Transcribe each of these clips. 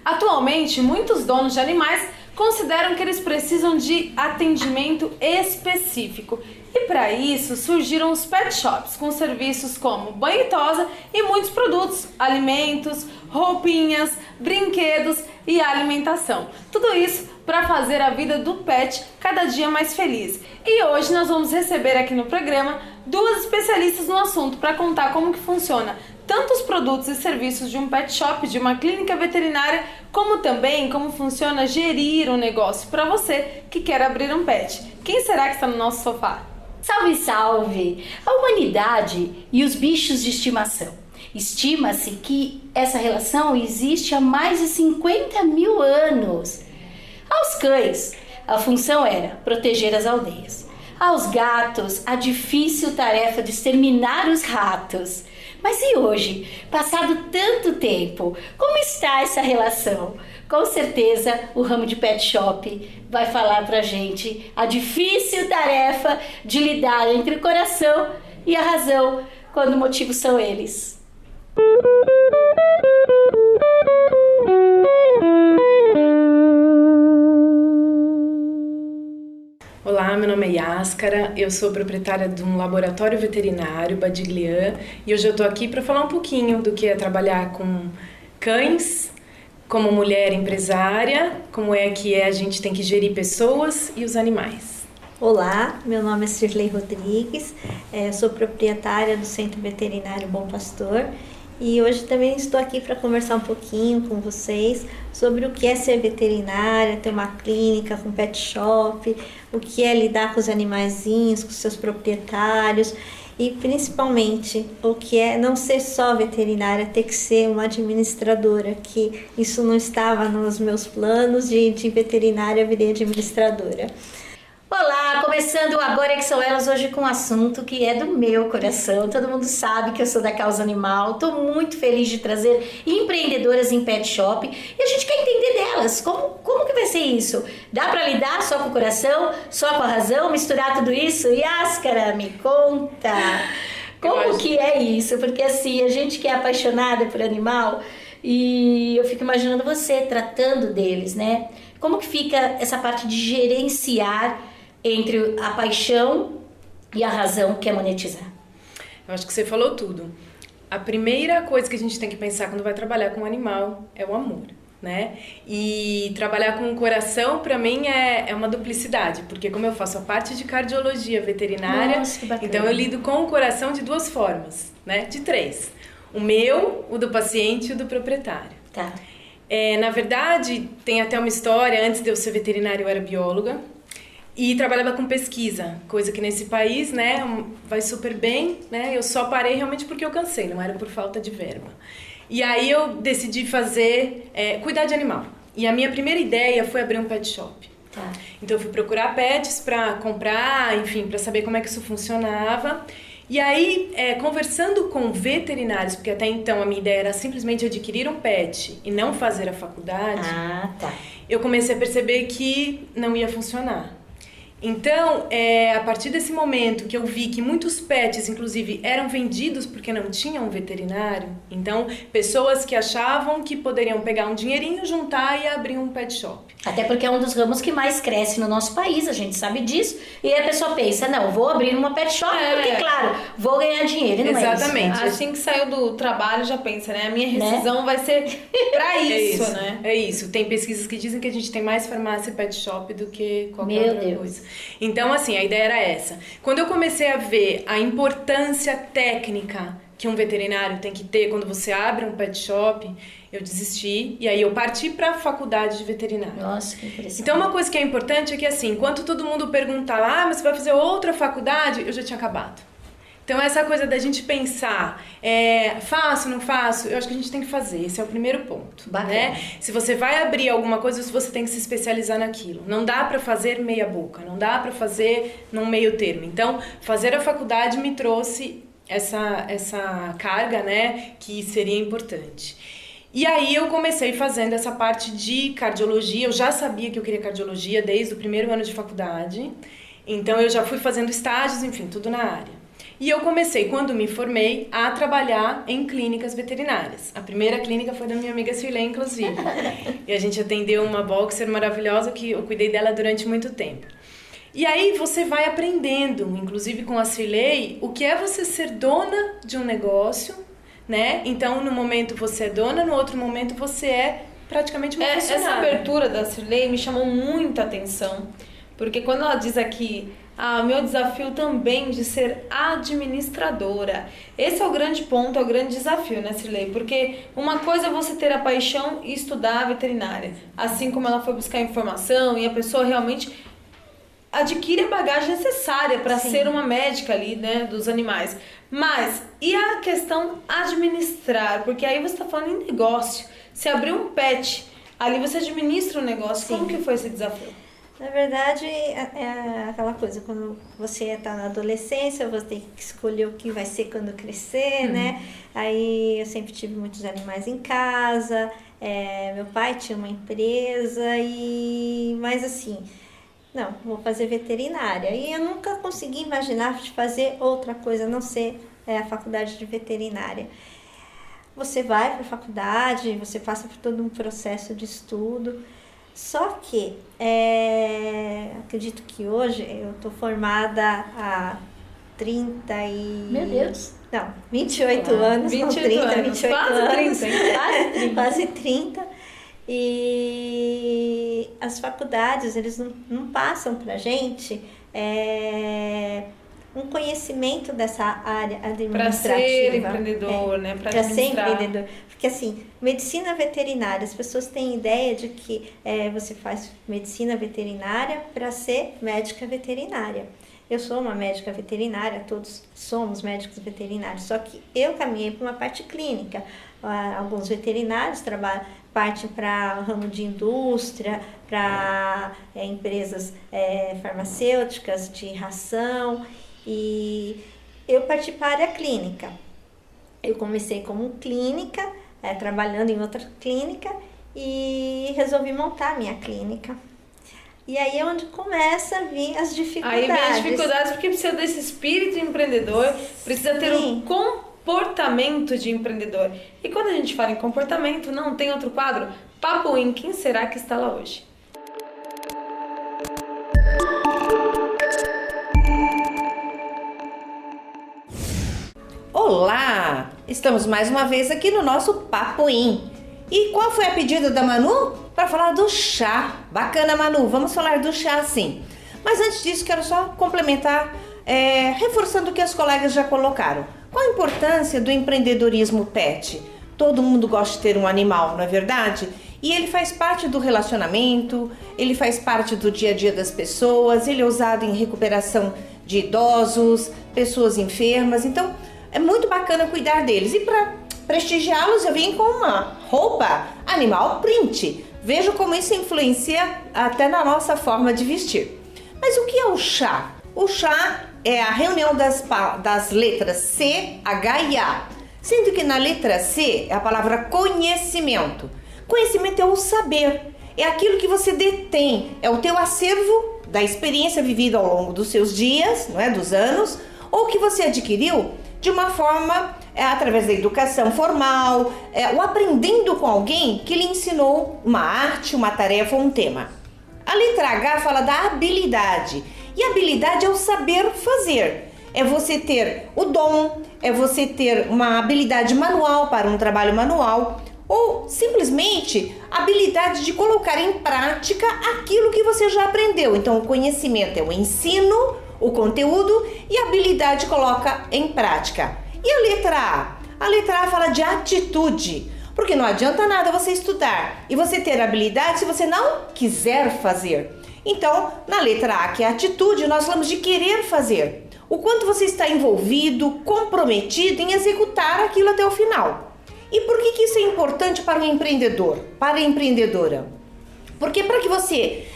Atualmente, muitos donos de animais consideram que eles precisam de atendimento específico. E para isso surgiram os pet shops com serviços como banho e tosa e muitos produtos, alimentos, roupinhas, brinquedos e alimentação. Tudo isso para fazer a vida do pet cada dia mais feliz. E hoje nós vamos receber aqui no programa duas especialistas no assunto para contar como que funciona tanto os produtos e serviços de um pet shop, de uma clínica veterinária, como também como funciona gerir um negócio para você que quer abrir um pet. Quem será que está no nosso sofá? Salve, salve! A humanidade e os bichos de estimação. Estima-se que essa relação existe há mais de 50 mil anos. Aos cães, a função era proteger as aldeias. Aos gatos, a difícil tarefa de exterminar os ratos. Mas e hoje, passado tanto tempo, como está essa relação? Com certeza o ramo de pet shop vai falar pra gente a difícil tarefa de lidar entre o coração e a razão, quando o motivo são eles. Olá, meu nome é Yaskara, eu sou proprietária de um laboratório veterinário, Badiglian, e hoje eu estou aqui para falar um pouquinho do que é trabalhar com cães, como mulher empresária, como é que a gente tem que gerir pessoas e os animais. Olá, meu nome é Cirlei Rodrigues, sou proprietária do Centro Veterinário Bom Pastor e hoje também estou aqui para conversar um pouquinho com vocês sobre o que é ser veterinária, ter uma clínica com pet shop, o que é lidar com os animaizinhos, com seus proprietários e principalmente o que é não ser só veterinária, ter que ser uma administradora, que isso não estava nos meus planos de veterinária, virei administradora. Olá, começando Agora que São Elas, hoje com um assunto que é do meu coração. Todo mundo sabe que eu sou da causa animal. Estou muito feliz de trazer empreendedoras em pet shop e a gente quer entender delas. Como que vai ser isso? Dá para lidar só com o coração, só com a razão, misturar tudo isso? Yaskara, me conta! Como que é isso? Porque assim, a gente que é apaixonada por animal e eu fico imaginando você tratando deles, né? Como que fica essa parte de gerenciar entre a paixão e a razão que é monetizar? Eu acho que você falou tudo. A primeira coisa que a gente tem que pensar quando vai trabalhar com um animal é o amor, né? E trabalhar com o coração, para mim, é uma duplicidade, porque como eu faço a parte de cardiologia veterinária, Nossa, que bacana. então eu lido com o coração de duas formas, né? De três. O meu, o do paciente e o do proprietário. Tá. Na verdade, tem até uma história, antes de eu ser veterinária eu era bióloga e trabalhava com pesquisa, coisa que nesse país, né, vai super bem, né, eu só parei realmente porque eu cansei, não era por falta de verba. E aí eu decidi cuidar de animal. E a minha primeira ideia foi abrir um pet shop. Tá. Então eu fui procurar pets para comprar, enfim, para saber como é que isso funcionava. E aí, conversando com veterinários, porque até então a minha ideia era simplesmente adquirir um pet e não fazer a faculdade, Tá. eu comecei a perceber que não ia funcionar. Então, a partir desse momento que eu vi que muitos pets, inclusive, eram vendidos porque não tinham um veterinário, então, pessoas que achavam que poderiam pegar um dinheirinho, juntar e abrir um pet shop. Até porque é um dos ramos que mais cresce no nosso país, a gente sabe disso. E aí a pessoa pensa, não, vou abrir uma pet shop porque, claro, vou ganhar dinheiro, e não Exatamente. é isso, né? Assim que saiu do trabalho já pensa, né? A minha rescisão vai ser pra isso, né? É isso. Tem pesquisas que dizem que a gente tem mais farmácia e pet shop do que qualquer Meu outra Deus. coisa. Então, assim, a ideia era essa. Quando eu comecei a ver a importância técnica que um veterinário tem que ter quando você abre um pet shop, eu desisti e aí eu parti para a faculdade de veterinária. Nossa, que interessante. Então, uma coisa que é importante é que, assim, enquanto todo mundo perguntava, mas você vai fazer outra faculdade? Eu já tinha acabado. Então, essa coisa da gente pensar, faço, não faço, eu acho que a gente tem que fazer. Esse é o primeiro ponto. Né? Se você vai abrir alguma coisa, você tem que se especializar naquilo. Não dá para fazer meia boca, não dá para fazer num meio termo. Então, fazer a faculdade me trouxe essa carga, né, que seria importante. E aí eu comecei fazendo essa parte de cardiologia. Eu já sabia que eu queria cardiologia desde o primeiro ano de faculdade. Então, eu já fui fazendo estágios, enfim, tudo na área. E eu comecei, quando me formei, a trabalhar em clínicas veterinárias. A primeira clínica foi da minha amiga Sirlene, inclusive. E a gente atendeu uma boxer maravilhosa que eu cuidei dela durante muito tempo. E aí você vai aprendendo, inclusive com a Sirlene, o que é você ser dona de um negócio, né? Então, no momento você é dona, no outro momento você é praticamente uma funcionária. Essa abertura da Sirlene me chamou muita atenção, porque quando ela diz aqui... meu desafio também de ser administradora. Esse é o grande ponto, é o grande desafio, né, Sirlene? Porque uma coisa é você ter a paixão e estudar a veterinária. Assim como ela foi buscar informação e a pessoa realmente adquire a bagagem necessária para ser uma médica ali, né, dos animais. Mas, e a questão administrar? Porque aí você está falando em negócio. Se abrir um pet, ali você administra o negócio. Como que foi esse desafio? Na verdade, é aquela coisa, quando você está na adolescência, você tem que escolher o que vai ser quando crescer, né? Aí eu sempre tive muitos animais em casa, meu pai tinha uma empresa, mas assim, não, vou fazer veterinária. E eu nunca consegui imaginar de fazer outra coisa, a não ser a faculdade de veterinária. Você vai para a faculdade, você passa por todo um processo de estudo. Só que, acredito que hoje eu estou formada há 30 e... Meu Deus! Não, 28 anos, 28 não 30, anos, 28 quase anos. 30, Quase 30. E as faculdades, eles não passam pra gente um conhecimento dessa área administrativa. Para ser empreendedor, né? Para ser empreendedor. Porque assim, medicina veterinária, as pessoas têm ideia de que você faz medicina veterinária para ser médica veterinária. Eu sou uma médica veterinária, todos somos médicos veterinários, só que eu caminhei para uma parte clínica. Alguns veterinários partem para o ramo de indústria, para empresas farmacêuticas, de ração, e eu parti para a área clínica. Eu comecei como clínica, trabalhando em outra clínica, e resolvi montar a minha clínica. E aí é onde começa a vir as dificuldades. Aí vem as dificuldades porque precisa desse espírito empreendedor, precisa ter um comportamento de empreendedor. E quando a gente fala em comportamento, não tem outro quadro? Papo In, quem será que está lá hoje? Olá! Estamos mais uma vez aqui no nosso Papo In. E qual foi a pedida da Manu? Para falar do chá. Bacana, Manu, vamos falar do chá sim. Mas antes disso, quero só complementar, reforçando o que as colegas já colocaram. Qual a importância do empreendedorismo pet? Todo mundo gosta de ter um animal, não é verdade? E ele faz parte do relacionamento, ele faz parte do dia a dia das pessoas, ele é usado em recuperação de idosos, pessoas enfermas, então é muito bacana cuidar deles. E para prestigiá-los, eu vim com uma roupa animal print. Veja como isso influencia até na nossa forma de vestir. Mas o que é o chá? O chá é a reunião das letras C, H e A. Sendo que na letra C é a palavra conhecimento. Conhecimento é o saber, é aquilo que você detém, é o teu acervo da experiência vivida ao longo dos seus dias, não é, dos anos, ou que você adquiriu de uma forma através da educação formal, ou aprendendo com alguém que lhe ensinou uma arte, uma tarefa ou um tema. A letra H fala da habilidade, e a habilidade é o saber fazer. É você ter o dom, é você ter uma habilidade manual para um trabalho manual, ou simplesmente a habilidade de colocar em prática aquilo que você já aprendeu. Então, o conhecimento é o ensino, o conteúdo, e a habilidade coloca em prática. E a letra A? A letra A fala de atitude, porque não adianta nada você estudar e você ter habilidade se você não quiser fazer. Então, na letra A, que é atitude, nós falamos de querer fazer. o quanto você está envolvido, comprometido em executar aquilo até o final. E por que isso é importante para o empreendedor, para a empreendedora? Porque para que você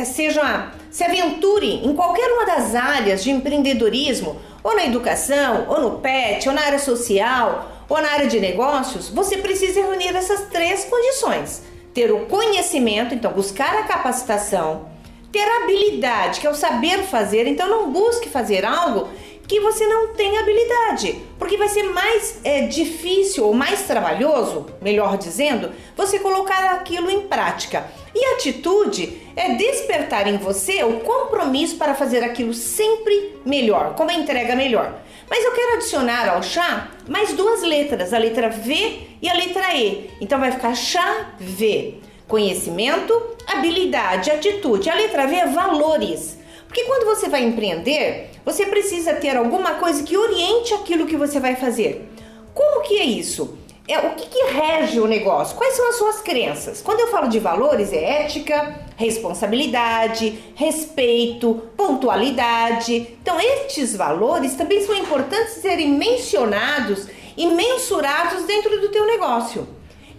se aventure em qualquer uma das áreas de empreendedorismo, ou na educação, ou no pet, ou na área social, ou na área de negócios, você precisa reunir essas 3 condições. Ter o conhecimento, então buscar a capacitação, ter a habilidade, que é o saber fazer, então não busque fazer algo que você não tem habilidade, porque vai ser mais difícil ou mais trabalhoso, melhor dizendo, você colocar aquilo em prática. E a atitude é despertar em você o compromisso para fazer aquilo sempre melhor, com uma entrega melhor. Mas eu quero adicionar ao chá mais 2 letras, a letra V e a letra E. Então vai ficar chá V. Conhecimento, habilidade, atitude. A letra V é valores. Porque quando você vai empreender, você precisa ter alguma coisa que oriente aquilo que você vai fazer. Como que é isso? O que rege o negócio? Quais são as suas crenças? Quando eu falo de valores, é ética, responsabilidade, respeito, pontualidade. Então, estes valores também são importantes serem mencionados e mensurados dentro do teu negócio.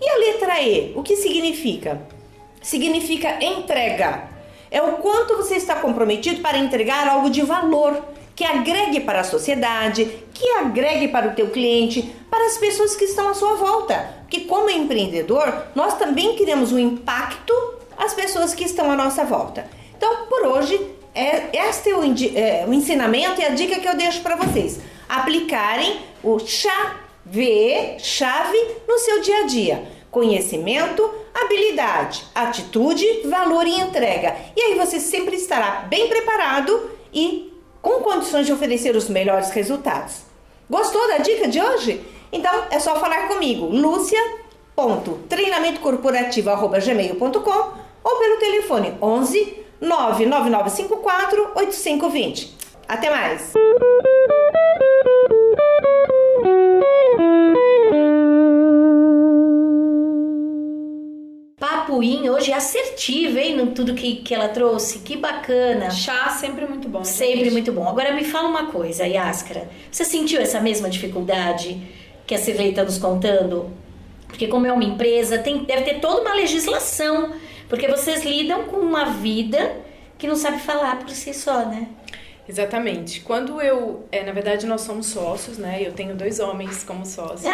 E a letra E, o que significa? Significa entrega. É o quanto você está comprometido para entregar algo de valor, que agregue para a sociedade, que agregue para o teu cliente, para as pessoas que estão à sua volta. Porque como empreendedor, nós também queremos um impacto às pessoas que estão à nossa volta. Então, por hoje, este é o ensinamento e a dica que eu deixo para vocês. Aplicarem o chave no seu dia a dia. Conhecimento, habilidade, atitude, valor e entrega. E aí você sempre estará bem preparado e com condições de oferecer os melhores resultados. Gostou da dica de hoje? Então é só falar comigo, lucia.treinamentocorporativo@gmail.com ou pelo telefone 11 99954 8520. Até mais! Papoim hoje é assertiva, hein? No tudo que ela trouxe. Que bacana. Chá sempre muito bom. Sempre muito bom. Agora me fala uma coisa, Yáscara. Você sentiu essa mesma dificuldade que a Cirlei está nos contando? Porque como é uma empresa, deve ter toda uma legislação. Porque vocês lidam com uma vida que não sabe falar por si só, né? Exatamente. Quando na verdade nós somos sócios, né? Eu tenho 2 homens como sócios.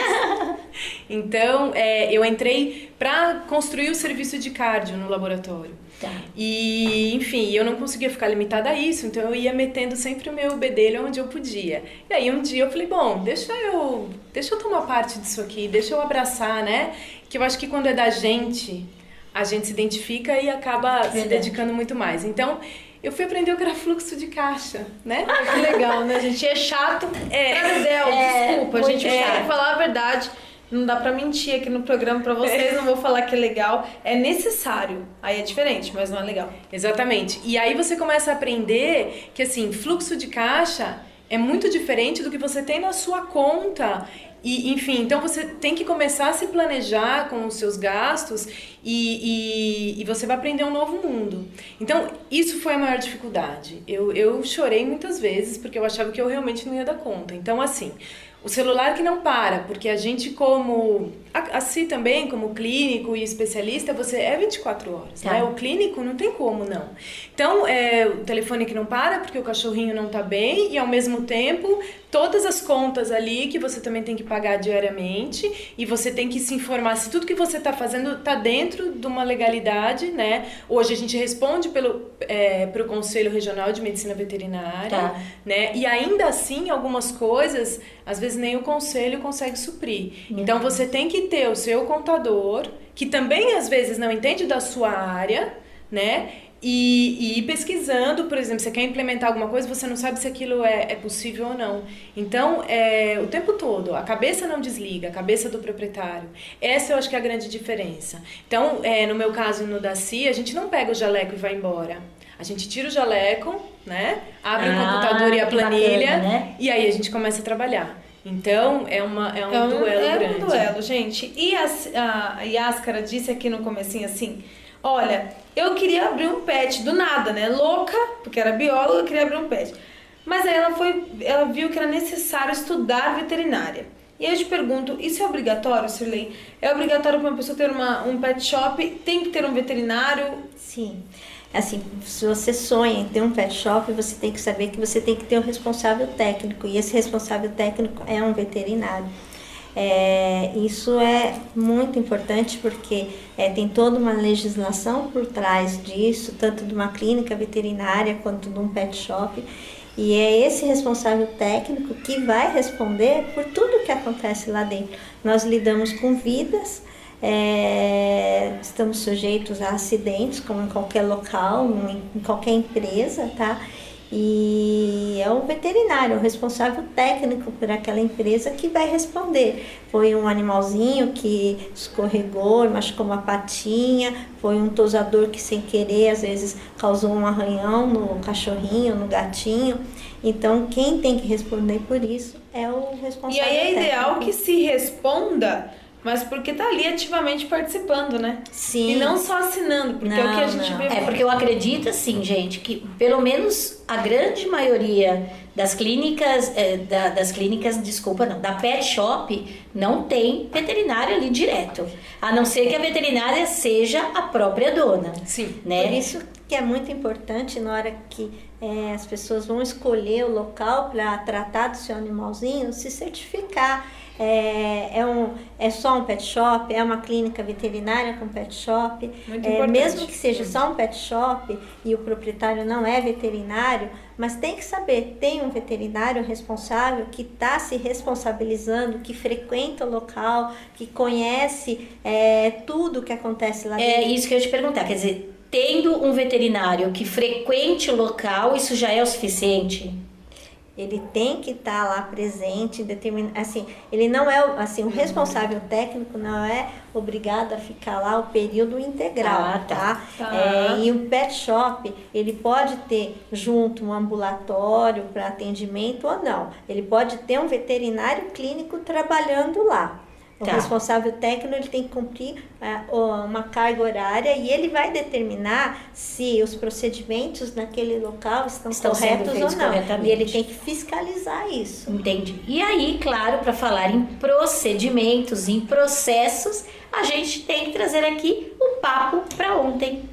Então, eu entrei para construir o serviço de cardio no laboratório. Tá. E, enfim, eu não conseguia ficar limitada a isso, então eu ia metendo sempre o meu bedelho onde eu podia. E aí um dia eu falei, bom, deixa eu tomar parte disso aqui, deixa eu abraçar, né? Que eu acho que quando é da gente, a gente se identifica e acaba se dedicando muito mais. Então, eu fui aprender o que era fluxo de caixa, né? Que legal, né, gente? É chato. Desculpa, gente. Eu tenho que falar a verdade. Não dá pra mentir aqui no programa pra vocês. Não vou falar que é legal. É necessário. Aí é diferente, mas não é legal. Exatamente. E aí você começa a aprender que, assim, fluxo de caixa é muito diferente do que você tem na sua conta. E, enfim, então você tem que começar a se planejar com os seus gastos e você vai aprender um novo mundo. Então, isso foi a maior dificuldade. Eu chorei muitas vezes porque eu achava que eu realmente não ia dar conta. Então, assim, o celular que não para, porque a gente assim também, como clínico e especialista, você é 24 horas, né? O clínico não tem como, não. Então, o telefone que não para, porque o cachorrinho não tá bem, e ao mesmo tempo, todas as contas ali que você também tem que pagar diariamente, e você tem que se informar se tudo que você tá fazendo tá dentro de uma legalidade, né? Hoje a gente responde pro Conselho Regional de Medicina Veterinária, né? E ainda assim, algumas coisas, às vezes nem o conselho consegue suprir. Então, você tem que ter o seu contador, que também às vezes não entende da sua área, né? E ir pesquisando, por exemplo, você quer implementar alguma coisa, você não sabe se aquilo é possível ou não. Então, o tempo todo, a cabeça não desliga, a cabeça do proprietário. Essa eu acho que é a grande diferença. Então, no meu caso e no da CIA, a gente não pega o jaleco e vai embora. A gente tira o jaleco, né? Abre o computador e a planilha, bacana, né? E aí a gente começa a trabalhar. Então, é um duelo grande. É um duelo, gente. E a Yáscara disse aqui no comecinho assim, olha, eu queria abrir um pet do nada, né? Louca, porque era bióloga, eu queria abrir um pet. mas aí ela viu que era necessário estudar veterinária. E aí eu te pergunto, isso é obrigatório, Sirley? É obrigatório para uma pessoa ter um pet shop? Tem que ter um veterinário? Sim. Assim, se você sonha em ter um pet shop, você tem que saber que você tem que ter um responsável técnico. E esse responsável técnico é um veterinário. Isso é muito importante porque tem toda uma legislação por trás disso, tanto de uma clínica veterinária quanto de um pet shop. E é esse responsável técnico que vai responder por tudo que acontece lá dentro. Nós lidamos com vidas, estamos sujeitos a acidentes, como em qualquer local, em qualquer empresa, tá? E é o veterinário, o responsável técnico por aquela empresa que vai responder. Foi um animalzinho que escorregou e machucou uma patinha, foi um tosador que sem querer às vezes causou um arranhão no cachorrinho, no gatinho. Então quem tem que responder por isso é o responsável técnico. E aí é ideal que se responda, mas porque tá ali ativamente participando, né? Sim. E não só assinando, porque é o que a gente vê. Porque eu acredito, assim, gente, que pelo menos a grande maioria das clínicas, da pet shop, não tem veterinário ali direto. A não ser que a veterinária seja a própria dona. Sim. Né? Por isso que é muito importante na hora que as pessoas vão escolher o local para tratar do seu animalzinho, se certificar. É só um pet shop, é uma clínica veterinária com pet shop. Muito importante. Mesmo que seja só um pet shop e o proprietário não é veterinário, mas tem que saber, tem um veterinário responsável que está se responsabilizando, que frequenta o local, que conhece tudo que acontece lá dentro. É isso que eu ia te perguntar, quer dizer, tendo um veterinário que frequente o local, isso já é o suficiente? Ele tem que estar lá presente, assim, ele não é, assim, o responsável técnico não é obrigado a ficar lá o período integral, tá? E o pet shop, ele pode ter junto um ambulatório para atendimento ou não. Ele pode ter um veterinário clínico trabalhando lá. O responsável técnico ele tem que cumprir uma carga horária e ele vai determinar se os procedimentos naquele local estão corretos ou não. E ele tem que fiscalizar isso. Entendi. E aí, claro, para falar em procedimentos, em processos, a gente tem que trazer aqui o papo para ontem.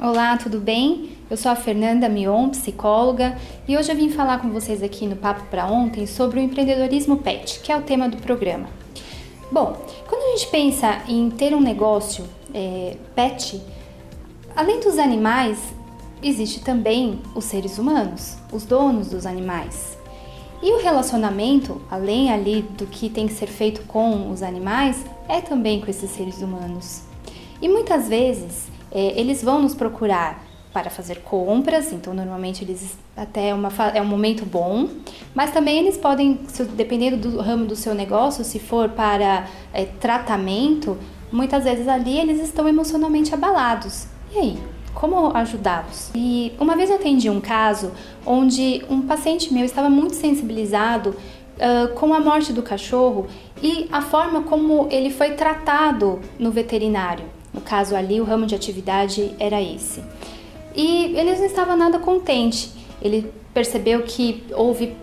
Olá, tudo bem? Eu sou a Fernanda Mion, psicóloga, e hoje eu vim falar com vocês aqui no Papo para Ontem sobre o empreendedorismo pet, que é o tema do programa. Bom, quando a gente pensa em ter um negócio pet, além dos animais, existe também os seres humanos, os donos dos animais. E o relacionamento, além ali do que tem que ser feito com os animais, é também com esses seres humanos. E muitas vezes eles vão nos procurar para fazer compras, então normalmente eles até é um momento bom, mas também eles podem, dependendo do ramo do seu negócio, se for para tratamento, muitas vezes ali eles estão emocionalmente abalados. E aí, como ajudá-los? E uma vez eu atendi um caso onde um paciente meu estava muito sensibilizado com a morte do cachorro e a forma como ele foi tratado no veterinário. No caso ali, o ramo de atividade era esse. E ele não estava nada contente. Ele percebeu que houve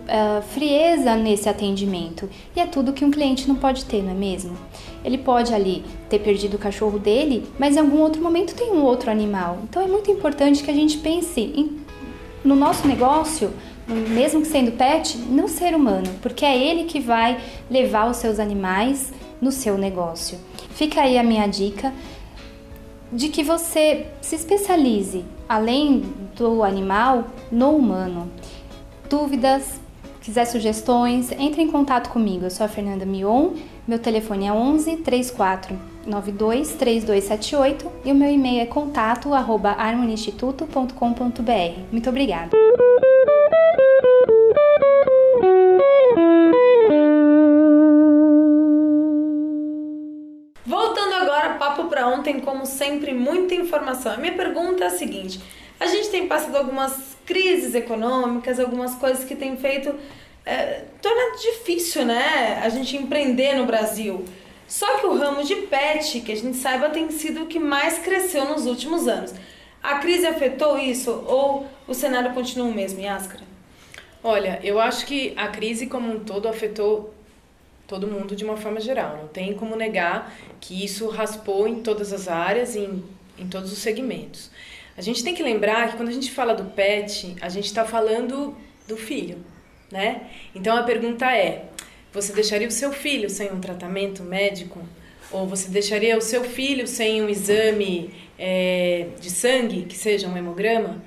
frieza nesse atendimento. E é tudo que um cliente não pode ter, não é mesmo? Ele pode ali ter perdido o cachorro dele, mas em algum outro momento tem um outro animal. Então é muito importante que a gente pense no nosso negócio, mesmo que sendo pet, no ser humano, porque é ele que vai levar os seus animais no seu negócio. Fica aí a minha dica de que você se especialize, além do animal, no humano. Dúvidas, quiser sugestões, entre em contato comigo. Eu sou a Fernanda Mion, meu telefone é 11 3492 3278 e o meu e-mail é contato@harmoniainstituto.com.br. Muito obrigada! Voltando agora, papo para ontem, como sempre, muita informação. A minha pergunta é a seguinte: a gente tem passado algumas crises econômicas, algumas coisas que tem feito torna difícil, né, a gente empreender no Brasil. Só que o ramo de pet, que a gente saiba, tem sido o que mais cresceu nos últimos anos. A crise afetou isso ou o cenário continua o mesmo, Yaskara? Olha, eu acho que a crise como um todo afetou todo mundo de uma forma geral. Não tem como negar que isso raspou em todas as áreas, em todos os segmentos. A gente tem que lembrar que quando a gente fala do pet, a gente está falando do filho, né? Então a pergunta é, você deixaria o seu filho sem um tratamento médico? Ou você deixaria o seu filho sem um exame de sangue, que seja um hemograma?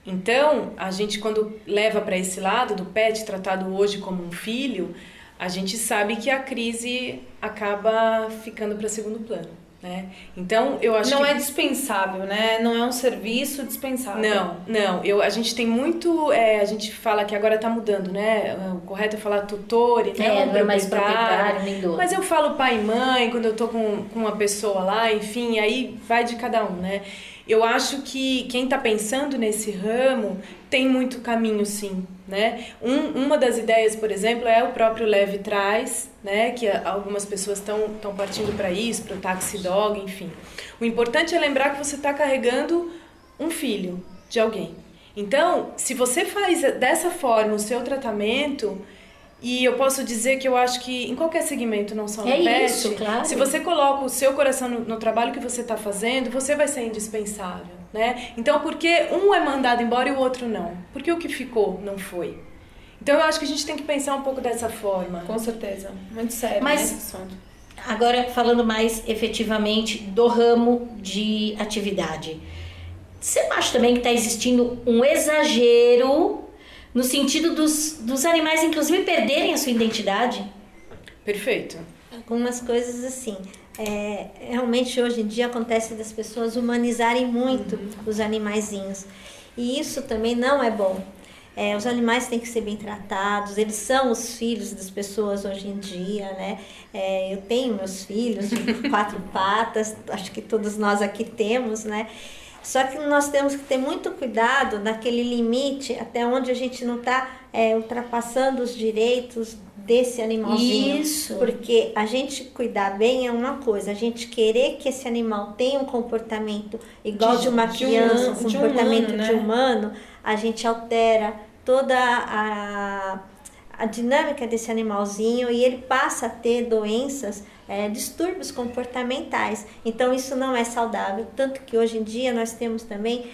Então, a gente quando leva para esse lado do pet tratado hoje como um filho, a gente sabe que a crise acaba ficando para segundo plano, né? Então, eu acho não que... é dispensável, né? Não é um serviço dispensável. Não. A gente tem muito... a gente fala que agora está mudando, né? O correto é falar tutor e não é mais proprietário, nem dono. Mas eu falo pai e mãe, quando eu tô com uma pessoa lá, enfim, aí vai de cada um, né? Eu acho que quem está pensando nesse ramo tem muito caminho, sim, né? Uma das ideias, por exemplo, é o próprio Leve Traz, né? Que algumas pessoas estão partindo para isso, para o Taxi Dog, enfim. O importante é lembrar que você está carregando um filho de alguém. Então, se você faz dessa forma o seu tratamento... E eu posso dizer que eu acho que em qualquer segmento, não só no pet, isso, claro. Se você coloca o seu coração no trabalho que você está fazendo, você vai ser indispensável, né? Então, por que um é mandado embora e o outro não? Porque o que ficou não foi. Então, eu acho que a gente tem que pensar um pouco dessa forma. Com certeza. Muito sério, mas, né, esse assunto. Agora, falando mais efetivamente do ramo de atividade. Você acha também que está existindo um exagero... no sentido dos animais, inclusive, perderem a sua identidade? Perfeito. Algumas coisas assim, realmente hoje em dia acontece das pessoas humanizarem muito os animaizinhos. E isso também não é bom. Os animais têm que ser bem tratados, eles são os filhos das pessoas hoje em dia, né? Eu tenho meus filhos de 4 patas, acho que todos nós aqui temos, né? Só que nós temos que ter muito cuidado naquele limite até onde a gente não está ultrapassando os direitos desse animalzinho. Isso. Porque a gente cuidar bem é uma coisa, a gente querer que esse animal tenha um comportamento igual de uma criança, um comportamento de humano, a gente altera toda a dinâmica desse animalzinho e ele passa a ter doenças, distúrbios comportamentais. Então isso não é saudável, tanto que hoje em dia nós temos também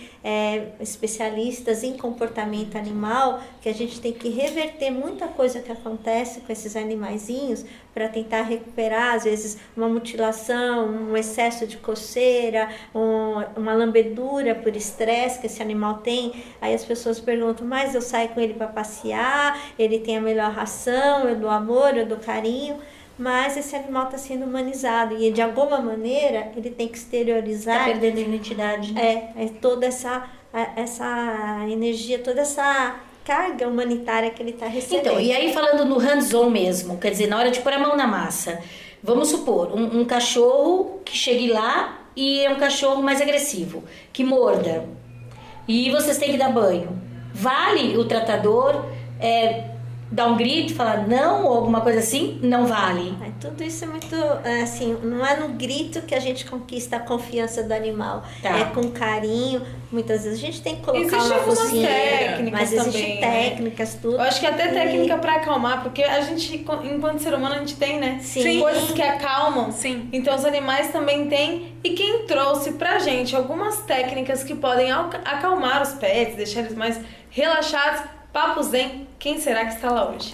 especialistas em comportamento animal, que a gente tem que reverter muita coisa que acontece com esses animaizinhos para tentar recuperar, às vezes, uma mutilação, um excesso de coceira, uma lambedura por estresse que esse animal tem. Aí as pessoas perguntam, mas eu saio com ele para passear, ele tem a melhor ração, eu dou amor, eu dou carinho. Mas esse animal está sendo humanizado e de alguma maneira ele tem que exteriorizar. Está perdendo a identidade. Toda essa energia, toda essa carga humanitária que ele está recebendo. Então, e aí falando no hands-on mesmo, quer dizer, na hora de pôr a mão na massa, vamos supor, um cachorro que chegue lá e é um cachorro mais agressivo, que morda, e vocês têm que dar banho. Vale o tratador dar um grito, falar não ou alguma coisa assim? Não vale. Tudo isso é muito, assim, não é no grito que a gente conquista a confiança do animal. Tá. É com carinho. Muitas vezes a gente tem que colocar Existem uma algumas focinheira, técnicas mas também, existem né? técnicas, tudo. Eu acho que até técnica pra acalmar, porque a gente, enquanto ser humano, a gente tem, né? Sim. Coisas que acalmam. Sim. Então os animais também têm. E quem trouxe pra gente algumas técnicas que podem acalmar os pets, deixar eles mais relaxados. Papo Zen, quem será que está lá hoje?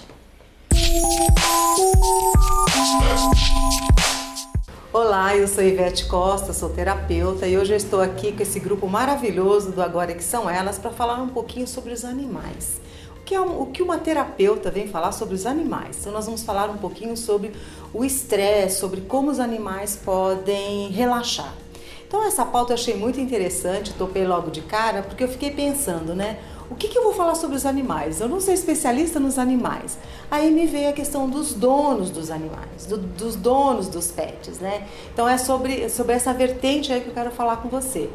Olá, eu sou Ivete Costa, sou terapeuta e hoje eu estou aqui com esse grupo maravilhoso do Agora Que São Elas para falar um pouquinho sobre os animais. O que uma terapeuta vem falar sobre os animais? Então nós vamos falar um pouquinho sobre o estresse, sobre como os animais podem relaxar. Então essa pauta eu achei muito interessante, topei logo de cara, porque eu fiquei pensando, né? O que eu vou falar sobre os animais? Eu não sou especialista nos animais. Aí me veio a questão dos donos dos animais, dos donos dos pets, né? Então é sobre essa vertente aí que eu quero falar com você.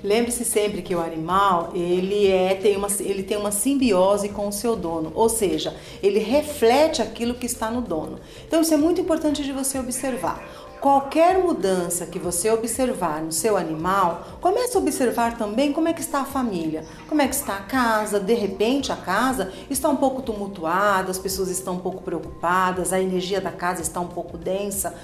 Lembre-se sempre que o animal, ele tem uma simbiose com o seu dono, ou seja, ele reflete aquilo que está no dono. Então isso é muito importante de você observar. Qualquer mudança que você observar no seu animal, comece a observar também como é que está a família, como é que está a casa. De repente a casa está um pouco tumultuada, as pessoas estão um pouco preocupadas, a energia da casa está um pouco densa.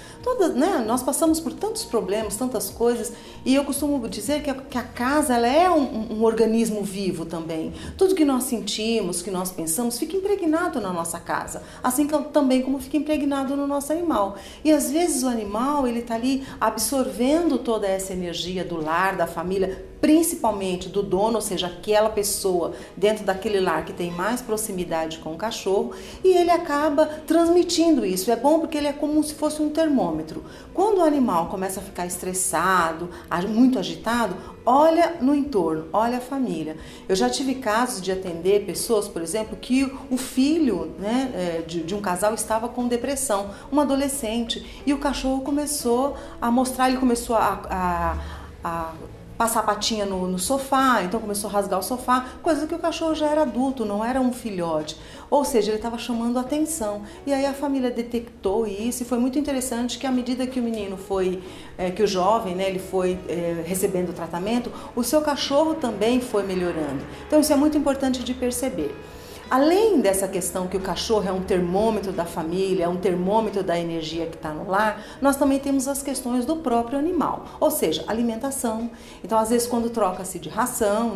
Nós passamos por tantos problemas, tantas coisas, e eu costumo dizer que a casa ela é um organismo vivo também. Tudo que nós sentimos, que nós pensamos, fica impregnado na nossa casa, assim também como fica impregnado no nosso animal. E às vezes o animal ele está ali absorvendo toda essa energia do lar, da família, principalmente do dono, ou seja, aquela pessoa dentro daquele lar que tem mais proximidade com o cachorro, e ele acaba transmitindo isso. É bom porque ele é como se fosse um termômetro. Quando o animal começa a ficar estressado, muito agitado, olha no entorno, olha a família. Eu já tive casos de atender pessoas, por exemplo, que o filho de um casal estava com depressão, um adolescente, e o cachorro começou a mostrar, ele começou a passar a patinha no sofá, então começou a rasgar o sofá, coisa que o cachorro já era adulto, não era um filhote. Ou seja, ele estava chamando atenção. E aí a família detectou isso, e foi muito interessante que à medida que o menino que o jovem, ele foi recebendo o tratamento, o seu cachorro também foi melhorando. Então isso é muito importante de perceber. Além dessa questão que o cachorro é um termômetro da família, é um termômetro da energia que está no lar, nós também temos as questões do próprio animal, ou seja, alimentação. Então, às vezes, quando troca-se de ração,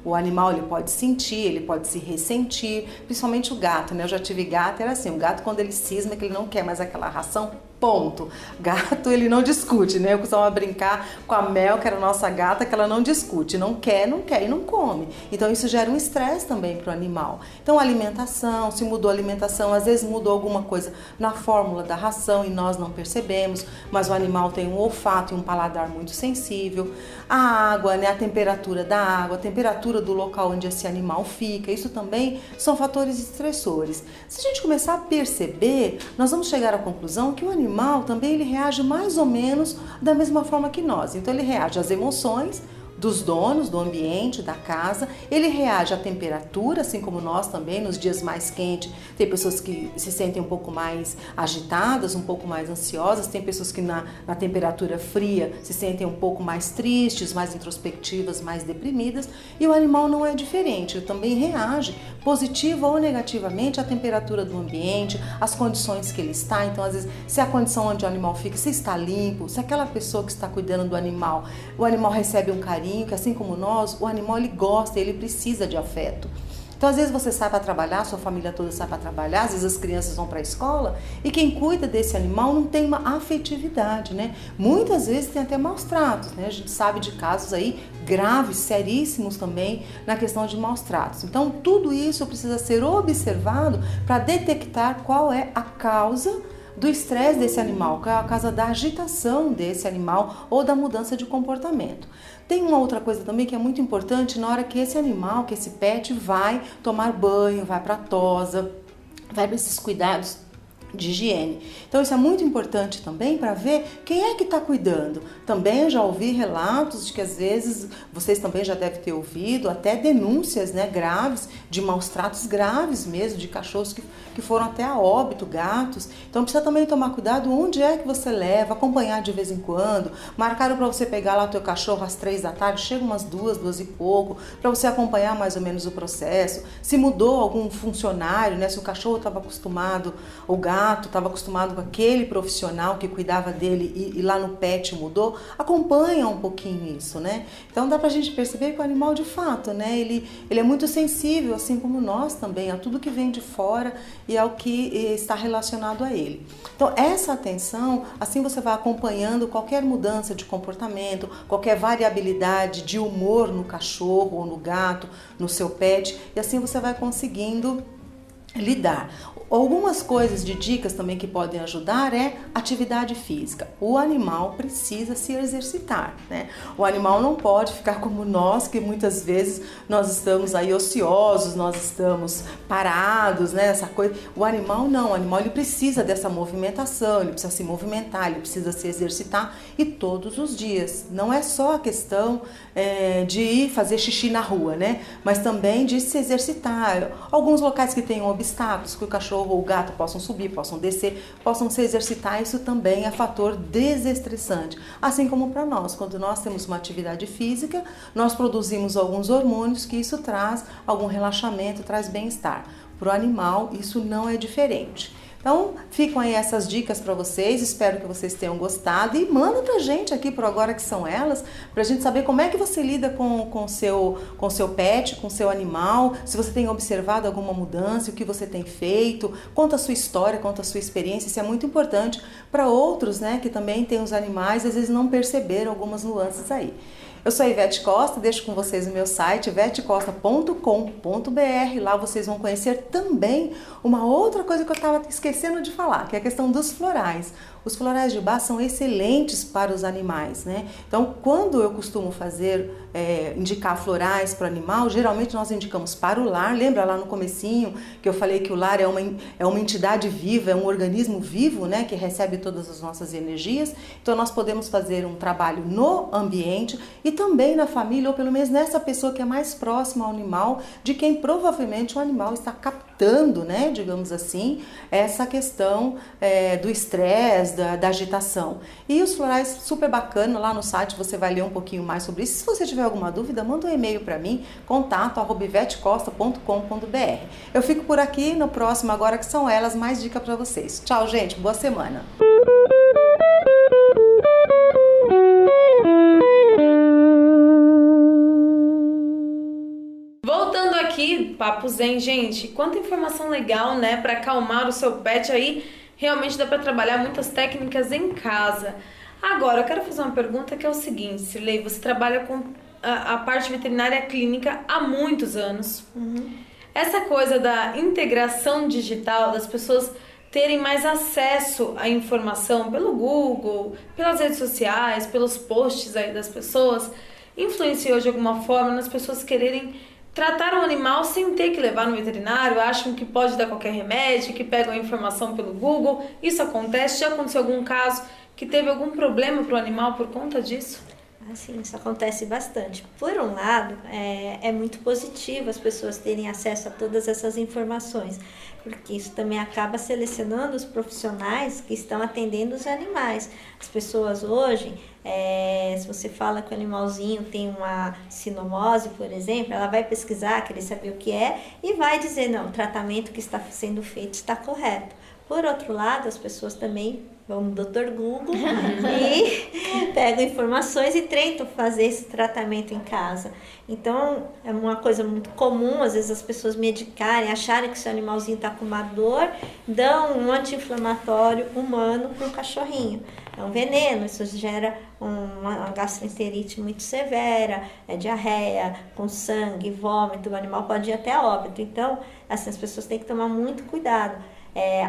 o animal ele pode sentir, ele pode se ressentir, principalmente o gato, Eu já tive gato, era assim, o gato quando ele cisma que ele não quer mais aquela ração, ponto. Gato, ele não discute, Eu costumava brincar com a Mel, que era a nossa gata, que ela não discute, não quer e não come. Então isso gera um estresse também para o animal. Então alimentação, se mudou a alimentação, às vezes mudou alguma coisa na fórmula da ração e nós não percebemos, mas o animal tem um olfato e um paladar muito sensível. A água, a temperatura da água, a temperatura do local onde esse animal fica, isso também são fatores estressores. Se a gente começar a perceber, nós vamos chegar à conclusão que o animal também ele reage mais ou menos da mesma forma que nós. Então ele reage às emoções dos donos, do ambiente, da casa, ele reage à temperatura, assim como nós também, nos dias mais quentes, tem pessoas que se sentem um pouco mais agitadas, um pouco mais ansiosas, tem pessoas que na temperatura fria se sentem um pouco mais tristes, mais introspectivas, mais deprimidas, e o animal não é diferente, ele também reage positiva ou negativamente à temperatura do ambiente, às condições que ele está. Então, às vezes, se a condição onde o animal fica, se está limpo, se aquela pessoa que está cuidando do animal, o animal recebe um carinho, que assim como nós, o animal ele gosta, ele precisa de afeto. Então, às vezes você sai para trabalhar, sua família toda sai para trabalhar, às vezes as crianças vão para a escola e quem cuida desse animal não tem uma afetividade, Muitas vezes tem até maus tratos, A gente sabe de casos aí graves, seríssimos também na questão de maus tratos. Então, tudo isso precisa ser observado para detectar qual é a causa do estresse desse animal, qual é a causa da agitação desse animal ou da mudança de comportamento. Tem uma outra coisa também que é muito importante na hora que esse animal, que esse pet vai tomar banho, vai para a tosa, vai para esses cuidados de higiene. Então isso é muito importante também para ver quem é que está cuidando. Também já ouvi relatos de que às vezes, vocês também já devem ter ouvido, até denúncias graves, de maus tratos graves mesmo, de cachorros que foram até a óbito, gatos. Então precisa também tomar cuidado onde é que você leva, acompanhar de vez em quando. Marcaram para você pegar lá o teu cachorro às 3 da tarde, chega umas 2 e pouco, para você acompanhar mais ou menos o processo. Se mudou algum funcionário, se o cachorro estava acostumado, o gato estava acostumado com aquele profissional que cuidava dele e lá no pet mudou, acompanha um pouquinho isso, Então dá pra gente perceber que o animal de fato, ele é muito sensível, assim como nós também, a tudo que vem de fora e ao que está relacionado a ele. Então essa atenção, assim você vai acompanhando qualquer mudança de comportamento, qualquer variabilidade de humor no cachorro ou no gato, no seu pet, e assim você vai conseguindo lidar. Algumas coisas de dicas também que podem ajudar é atividade física. O animal precisa se exercitar, O animal não pode ficar como nós, que muitas vezes nós estamos aí ociosos, nós estamos parados, Essa coisa. O animal não, o animal ele precisa dessa movimentação, ele precisa se movimentar, ele precisa se exercitar e todos os dias. Não é só a questão de ir fazer xixi na rua, Mas também de se exercitar. Alguns locais que tenham obstáculos, que o cachorro ou o gato possam subir, possam descer, possam se exercitar. Isso também é fator desestressante. Assim como para nós, quando nós temos uma atividade física, nós produzimos alguns hormônios que isso traz algum relaxamento, traz bem-estar. Para o animal, isso não é diferente. Então, ficam aí essas dicas para vocês, espero que vocês tenham gostado e manda pra gente aqui pro Agora Que São Elas, pra gente saber como é que você lida com o seu pet, com o seu animal, se você tem observado alguma mudança, o que você tem feito, conta a sua história, conta a sua experiência, isso é muito importante para outros, né, que também têm os animais, às vezes não perceberam algumas nuances aí. Eu sou a Ivete Costa, deixo com vocês o meu site ivetecosta.com.br. Lá vocês vão conhecer também uma outra coisa que eu estava esquecendo de falar, que é a questão dos florais. Os florais de bar são excelentes para os animais, né? Então, quando eu costumo indicar florais para o animal, geralmente nós indicamos para o lar. Lembra lá no comecinho que eu falei que o lar é uma entidade viva, é um organismo vivo, né? Que recebe todas as nossas energias. Então, nós podemos fazer um trabalho no ambiente e também na família, ou pelo menos nessa pessoa que é mais próxima ao animal, de quem provavelmente o animal está captando, né? Digamos assim, essa questão do estresse, da agitação. E os florais super bacana, lá no site você vai ler um pouquinho mais sobre isso. Se você tiver alguma dúvida, manda um e-mail para mim, contato@ivetecosta.com.br. Eu fico por aqui, no próximo Agora Que São Elas, mais dica para vocês. Tchau, gente, boa semana! Voltando aqui, Papo Zen, gente, quanta informação legal, né, para acalmar o seu pet aí. Realmente dá para trabalhar muitas técnicas em casa. Agora, eu quero fazer uma pergunta que é o seguinte, Cirlei, você trabalha com a parte veterinária clínica há muitos anos. Essa coisa da integração digital, das pessoas terem mais acesso à informação pelo Google, pelas redes sociais, pelos posts aí das pessoas, influenciou de alguma forma nas pessoas quererem tratar um animal sem ter que levar no veterinário, acham que pode dar qualquer remédio, que pegam a informação pelo Google. Isso acontece? Já aconteceu algum caso que teve algum problema para o animal por conta disso? Assim, isso acontece bastante. Por um lado, é muito positivo as pessoas terem acesso a todas essas informações, porque isso também acaba selecionando os profissionais que estão atendendo os animais. As pessoas hoje, se você fala que o animalzinho tem uma sinomose, por exemplo, ela vai pesquisar, querer saber o que é e vai dizer, não, o tratamento que está sendo feito está correto. Por outro lado, as pessoas também vão no Dr. Google e pegam informações e tentam fazer esse tratamento em casa. Então, é uma coisa muito comum, às vezes as pessoas medicarem, acharem que seu animalzinho está com uma dor, dão um anti-inflamatório humano para o cachorrinho. É um veneno, isso gera uma gastroenterite muito severa, diarreia, com sangue, vômito, o animal pode ir até a óbito. Então, assim, as pessoas têm que tomar muito cuidado.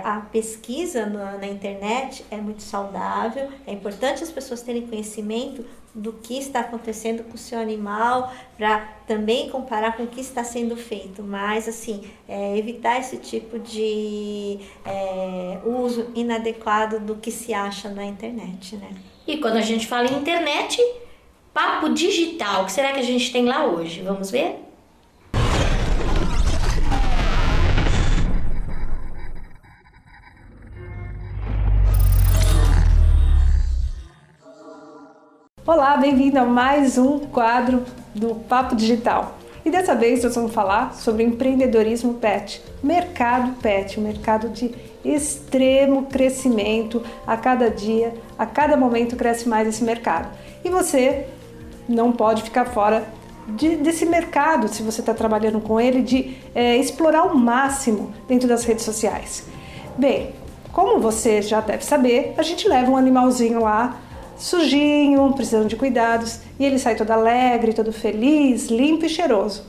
A pesquisa na internet é muito saudável, é importante as pessoas terem conhecimento do que está acontecendo com o seu animal, para também comparar com o que está sendo feito, mas assim, evitar esse tipo de uso inadequado do que se acha na internet, né? E quando a gente fala em internet, papo digital, o que será que a gente tem lá hoje? Vamos ver? Olá, bem-vindo a mais um quadro do Papo Digital. E dessa vez nós vamos falar sobre empreendedorismo pet, mercado pet, um mercado de extremo crescimento. A cada dia, a cada momento cresce mais esse mercado. E você não pode ficar fora desse mercado, se você está trabalhando com ele, de explorar o máximo dentro das redes sociais. Bem, como você já deve saber, a gente leva um animalzinho lá, sujinho, precisando de cuidados, e ele sai todo alegre, todo feliz, limpo e cheiroso.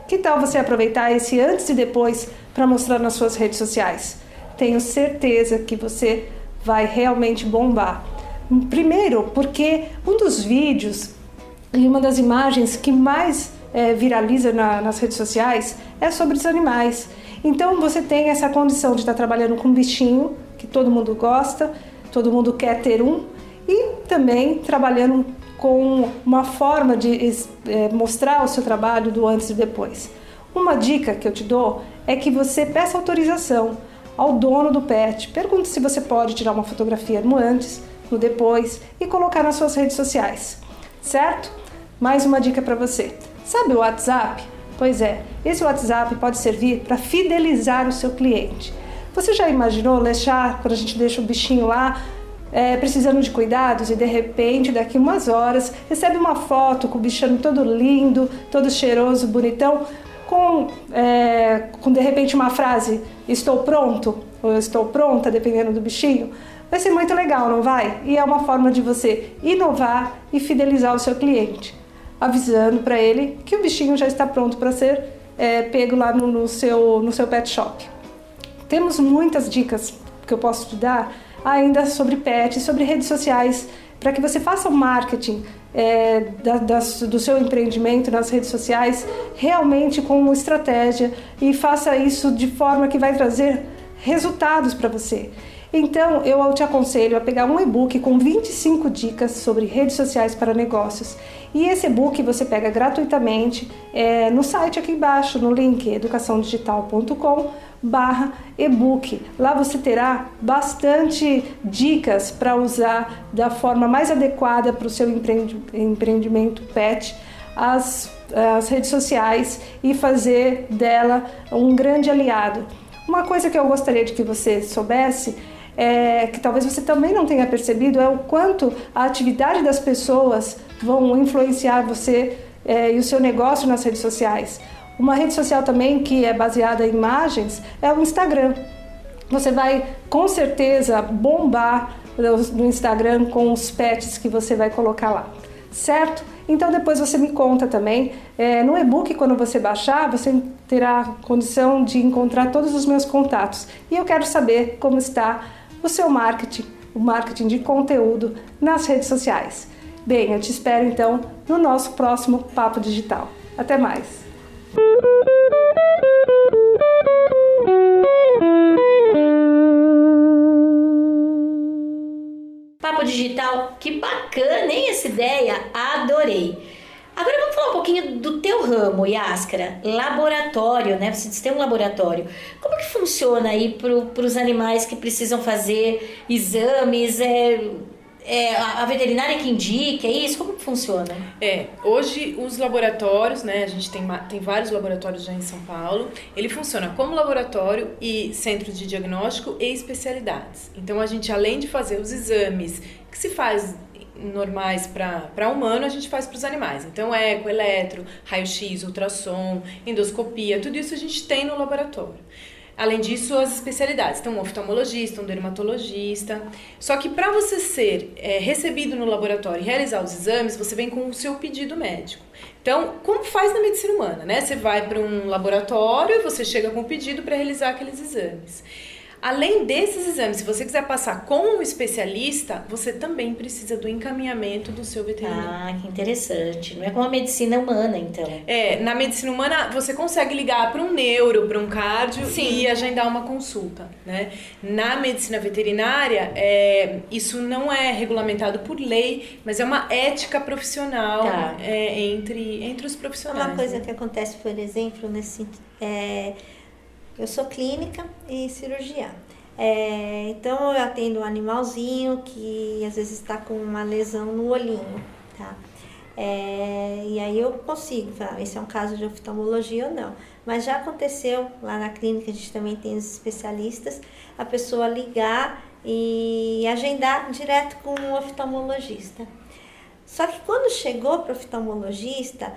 Que tal você aproveitar esse antes e depois para mostrar nas suas redes sociais? Tenho certeza que você vai realmente bombar. Primeiro, porque um dos vídeos e uma das imagens que mais viraliza nas redes sociais é sobre os animais. Então você tem essa condição de estar trabalhando com um bichinho que todo mundo gosta, todo mundo quer ter um, e também trabalhando com uma forma de mostrar o seu trabalho do antes e depois. Uma dica que eu te dou é que você peça autorização ao dono do pet. Pergunte se você pode tirar uma fotografia no antes, no depois e colocar nas suas redes sociais, certo? Mais uma dica para você. Sabe o WhatsApp? Pois é, esse WhatsApp pode servir para fidelizar o seu cliente. Você já imaginou deixar, quando a gente deixa o bichinho lá, precisando de cuidados e de repente, daqui umas horas, recebe uma foto com o bichano todo lindo, todo cheiroso, bonitão, com de repente uma frase, estou pronto, ou estou pronta, dependendo do bichinho. Vai ser muito legal, não vai? E é uma forma de você inovar e fidelizar o seu cliente, avisando para ele que o bichinho já está pronto para ser pego lá no seu pet shop. Temos muitas dicas que eu posso te dar ainda sobre pet, sobre redes sociais, para que você faça o marketing do seu empreendimento nas redes sociais realmente com estratégia e faça isso de forma que vai trazer resultados para você. Então, eu te aconselho a pegar um e-book com 25 dicas sobre redes sociais para negócios. E esse e-book você pega gratuitamente no site aqui embaixo, no link educaçãodigital.com/ebook. Lá você terá bastante dicas para usar da forma mais adequada para o seu empreendimento pet, as redes sociais e fazer dela um grande aliado. Uma coisa que eu gostaria de que você soubesse, que talvez você também não tenha percebido, é o quanto a atividade das pessoas vão influenciar você e o seu negócio nas redes sociais. Uma rede social também que é baseada em imagens é o Instagram. Você vai com certeza bombar no Instagram com os pets que você vai colocar lá, certo? Então depois você me conta também, no e-book quando você baixar, você terá condição de encontrar todos os meus contatos. E eu quero saber como está o seu marketing, o marketing de conteúdo nas redes sociais. Bem, eu te espero então no nosso próximo Papo Digital. Até mais! Papo Digital, que bacana, hein, essa ideia? Adorei! Agora vamos falar um pouquinho do teu ramo, Yáscara, laboratório, né? Você tem um laboratório. Como que funciona aí para os animais que precisam fazer exames? A veterinária que indica, é isso? Como que funciona? Hoje os laboratórios, né? A gente tem vários laboratórios já em São Paulo. Ele funciona como laboratório e centro de diagnóstico e especialidades. Então a gente, além de fazer os exames que se faz normais para humano, a gente faz para os animais. Então, eco, eletro, raio-x, ultrassom, endoscopia, tudo isso a gente tem no laboratório. Além disso, as especialidades. Então, um oftalmologista, um dermatologista. Só que para você ser recebido no laboratório e realizar os exames, você vem com o seu pedido médico. Então, como faz na medicina humana, né? Você vai para um laboratório e você chega com o pedido para realizar aqueles exames. Além desses exames, se você quiser passar com um especialista, você também precisa do encaminhamento do seu veterinário. Ah, que interessante. Não é como a medicina humana, então. Na medicina humana, você consegue ligar para um neuro, para um cardio e agendar uma consulta, né? Na medicina veterinária, isso não é regulamentado por lei, mas é uma ética profissional entre os profissionais. Uma coisa que acontece, por exemplo, nesse eu sou clínica e cirurgiã. Então eu atendo um animalzinho que às vezes está com uma lesão no olhinho, tá? E aí eu consigo falar, esse é um caso de oftalmologia ou não. Mas já aconteceu lá na clínica, a gente também tem os especialistas, a pessoa ligar e agendar direto com o oftalmologista. Só que quando chegou para o oftalmologista,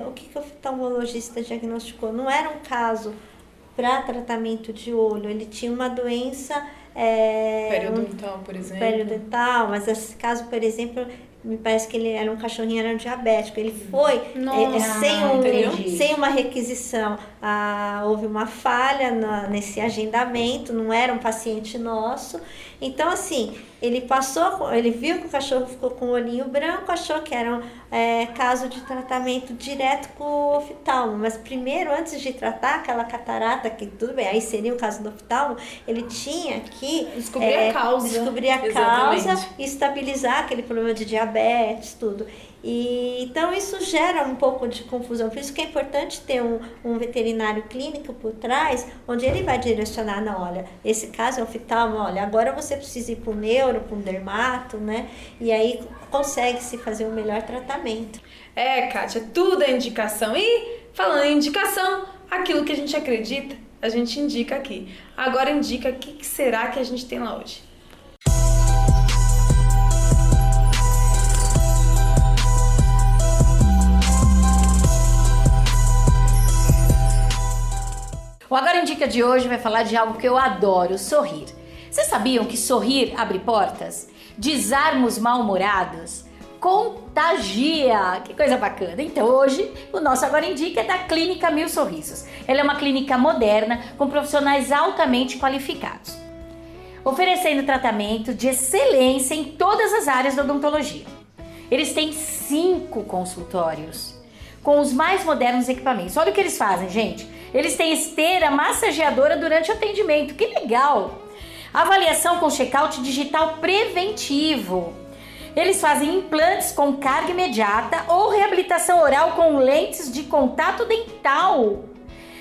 o que o oftalmologista diagnosticou? Não era um caso para tratamento de olho, ele tinha uma doença periodontal, por exemplo. Periodontal, mas esse caso, por exemplo, me parece que ele era um cachorrinho, era um diabético. Ele foi sem uma requisição. Houve uma falha nesse agendamento, não era um paciente nosso. Então, assim, ele viu que o cachorro ficou com o olhinho branco, achou que era caso de tratamento direto com o oftalmo. Mas primeiro, antes de tratar aquela catarata, que tudo bem, aí seria o caso do oftalmo, ele tinha que aqui Descobrir a causa. Descobrir a Exatamente. causa e estabilizar aquele problema de diabetes, tudo. E, então isso gera um pouco de confusão. Por isso que é importante ter um veterinário clínico por trás, onde ele vai direcionar, não, olha, esse caso é oftalmo, olha, agora você precisa ir para o neuro, para um dermato, né? E aí consegue-se fazer um melhor tratamento. Kátia, tudo é indicação. E falando em indicação, aquilo que a gente acredita, a gente indica aqui. Agora indica o que será que a gente tem lá hoje. O Agora Indica de hoje vai falar de algo que eu adoro, sorrir. Vocês sabiam que sorrir abre portas? Desarma mal-humorados? Contagia! Que coisa bacana! Então hoje o nosso Agora Indica é da Clínica Mil Sorrisos. Ela é uma clínica moderna com profissionais altamente qualificados, oferecendo tratamento de excelência em todas as áreas da odontologia. Eles têm 5 consultórios com os mais modernos equipamentos. Olha o que eles fazem, gente. Eles têm esteira massageadora durante o atendimento. Que legal! Avaliação com check-out digital preventivo. Eles fazem implantes com carga imediata ou reabilitação oral com lentes de contato dental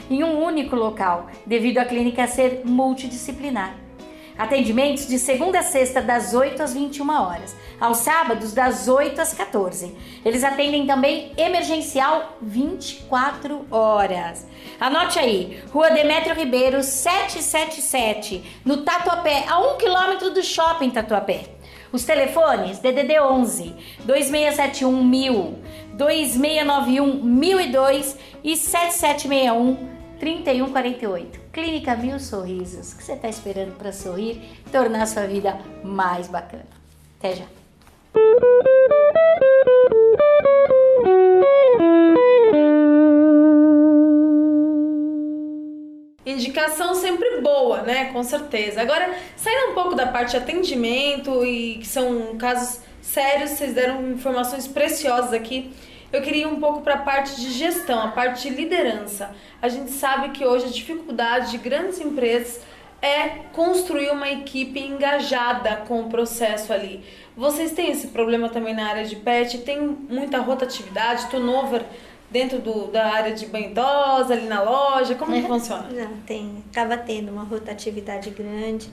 em um único local, devido à clínica ser multidisciplinar. Atendimentos de segunda a sexta, das 8 às 21 horas. Aos sábados, das 8 às 14. Eles atendem também emergencial 24 horas. Anote aí, Rua Demétrio Ribeiro, 777, no Tatuapé, a 1 km do Shopping Tatuapé. Os telefones, DDD 11 2671 1000, 2691 1002 e 7761 3148. Clínica Mil Sorrisos. O que você está esperando para sorrir e tornar a sua vida mais bacana? Até já. Indicação sempre boa, né? Com certeza. Agora, saindo um pouco da parte de atendimento e que são casos sérios, vocês deram informações preciosas aqui. Eu queria ir um pouco para a parte de gestão, a parte de liderança. A gente sabe que hoje a dificuldade de grandes empresas é construir uma equipe engajada com o processo ali. Vocês têm esse problema também na área de pet? Tem muita rotatividade, turnover dentro da área de banho e tosa, ali na loja? Como que funciona? Não, acaba tendo uma rotatividade grande.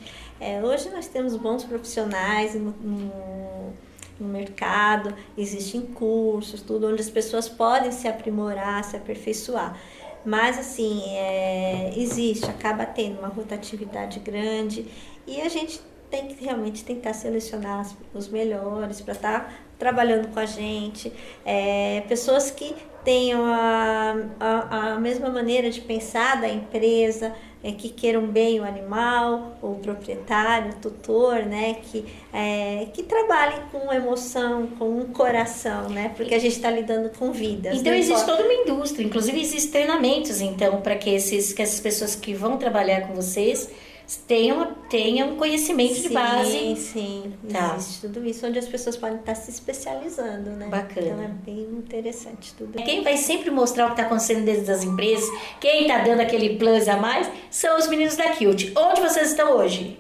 Hoje nós temos bons profissionais no mercado, existem cursos, tudo onde as pessoas podem se aprimorar, se aperfeiçoar. Mas assim, acaba tendo uma rotatividade grande e a gente tem que realmente tentar selecionar os melhores para estar trabalhando com a gente. Pessoas que tenham a mesma maneira de pensar da empresa, que queiram bem o animal, o proprietário, o tutor, né? Que trabalhem com emoção, com um coração, né? Porque a gente está lidando com vidas. Então existe toda uma indústria, inclusive existem treinamentos, então, para que essas pessoas que vão trabalhar com vocês tenham conhecimento de base. Sim, tá. Existe tudo isso, onde as pessoas podem estar se especializando, né? Bacana. Então é bem interessante tudo. Quem vai sempre mostrar o que está acontecendo dentro das empresas, quem está dando aquele plus a mais, são os meninos da Cute. Onde vocês estão hoje?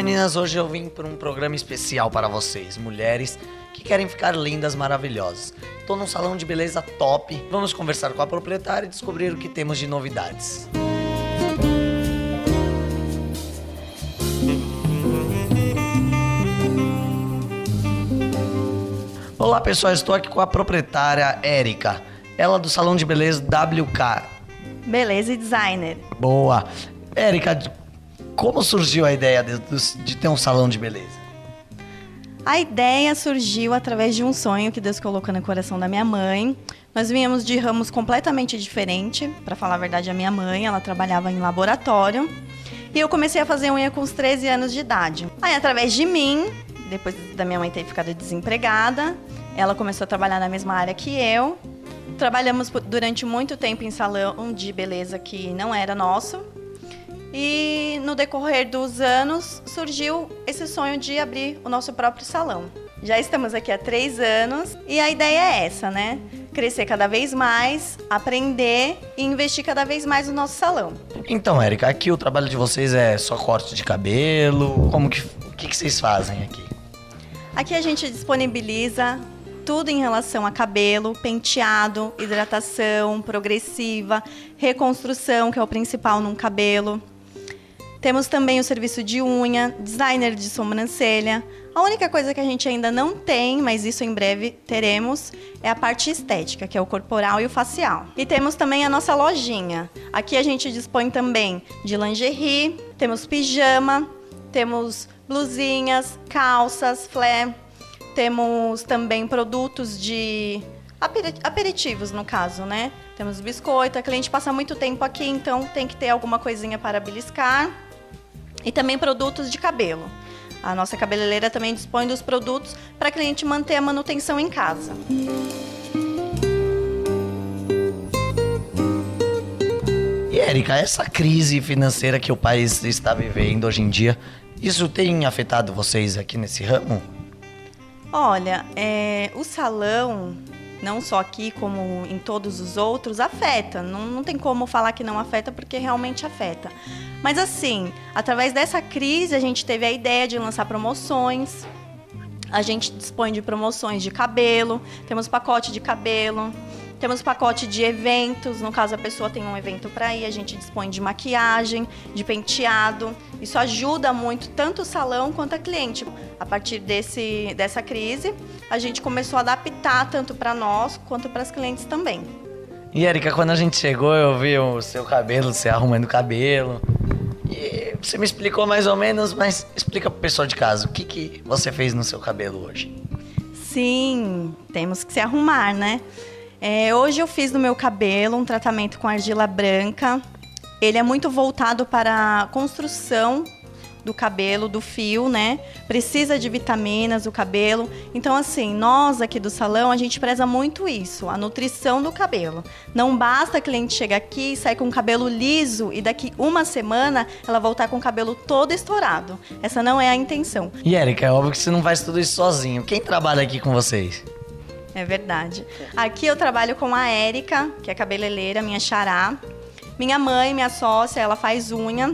meninas, hoje eu vim para um programa especial para vocês, mulheres que querem ficar lindas, maravilhosas. Tô num salão de beleza top, vamos conversar com a proprietária e descobrir o que temos de novidades. Olá pessoal, estou aqui com a proprietária Érica, ela do salão de beleza WK. Beleza e designer. Boa. Érica, como surgiu a ideia de ter um salão de beleza? A ideia surgiu através de um sonho que Deus colocou no coração da minha mãe. Nós viemos de ramos completamente diferentes. Para falar a verdade, a minha mãe, ela trabalhava em laboratório. E eu comecei a fazer unha com os 13 anos de idade. Aí, através de mim, depois da minha mãe ter ficado desempregada, ela começou a trabalhar na mesma área que eu. Trabalhamos durante muito tempo em salão de beleza que não era nosso. E no decorrer dos anos surgiu esse sonho de abrir o nosso próprio salão. Já estamos aqui há 3 anos e a ideia é essa, né? Crescer cada vez mais, aprender e investir cada vez mais no nosso salão. Então, Érica, aqui o trabalho de vocês é só corte de cabelo? O que vocês fazem aqui? Aqui a gente disponibiliza tudo em relação a cabelo, penteado, hidratação, progressiva, reconstrução, que é o principal num cabelo. Temos também o serviço de unha, designer de sobrancelha. A única coisa que a gente ainda não tem, mas isso em breve teremos, é a parte estética, que é o corporal e o facial. E temos também a nossa lojinha. Aqui a gente dispõe também de lingerie, temos pijama, temos blusinhas, calças, flare. Temos também produtos de aperitivos, no caso, né? Temos biscoito, a cliente passa muito tempo aqui, então tem que ter alguma coisinha para beliscar. E também produtos de cabelo. A nossa cabeleireira também dispõe dos produtos para a cliente manter a manutenção em casa. E, Érica, essa crise financeira que o país está vivendo hoje em dia, isso tem afetado vocês aqui nesse ramo? Olha, o salão, não só aqui como em todos os outros, afeta. Não tem como falar que não afeta, porque realmente afeta. Mas assim, através dessa crise, a gente teve a ideia de lançar promoções. A gente dispõe de promoções de cabelo, temos pacote de cabelo, temos pacote de eventos. No caso, a pessoa tem um evento para ir, a gente dispõe de maquiagem, de penteado. Isso ajuda muito tanto o salão quanto a cliente. A partir dessa crise, a gente começou a adaptar tanto para nós quanto para as clientes também. E, Érica, quando a gente chegou, eu vi o seu cabelo, você arrumando o cabelo. E você me explicou mais ou menos, mas explica pro pessoal de casa, o que você fez no seu cabelo hoje? Sim, temos que se arrumar, né? Hoje eu fiz no meu cabelo um tratamento com argila branca. Ele é muito voltado para a construção do cabelo, do fio, né? Precisa de vitaminas, o cabelo. Então, assim, nós aqui do salão, a gente preza muito isso, a nutrição do cabelo. Não basta a cliente chegar aqui e sair com o cabelo liso e daqui uma semana ela voltar com o cabelo todo estourado. Essa não é a intenção. E, Érica, é óbvio que você não faz tudo isso sozinho. Quem trabalha aqui com vocês? É verdade. Aqui eu trabalho com a Érica, que é cabeleireira, minha xará. Minha mãe, minha sócia, ela faz unha.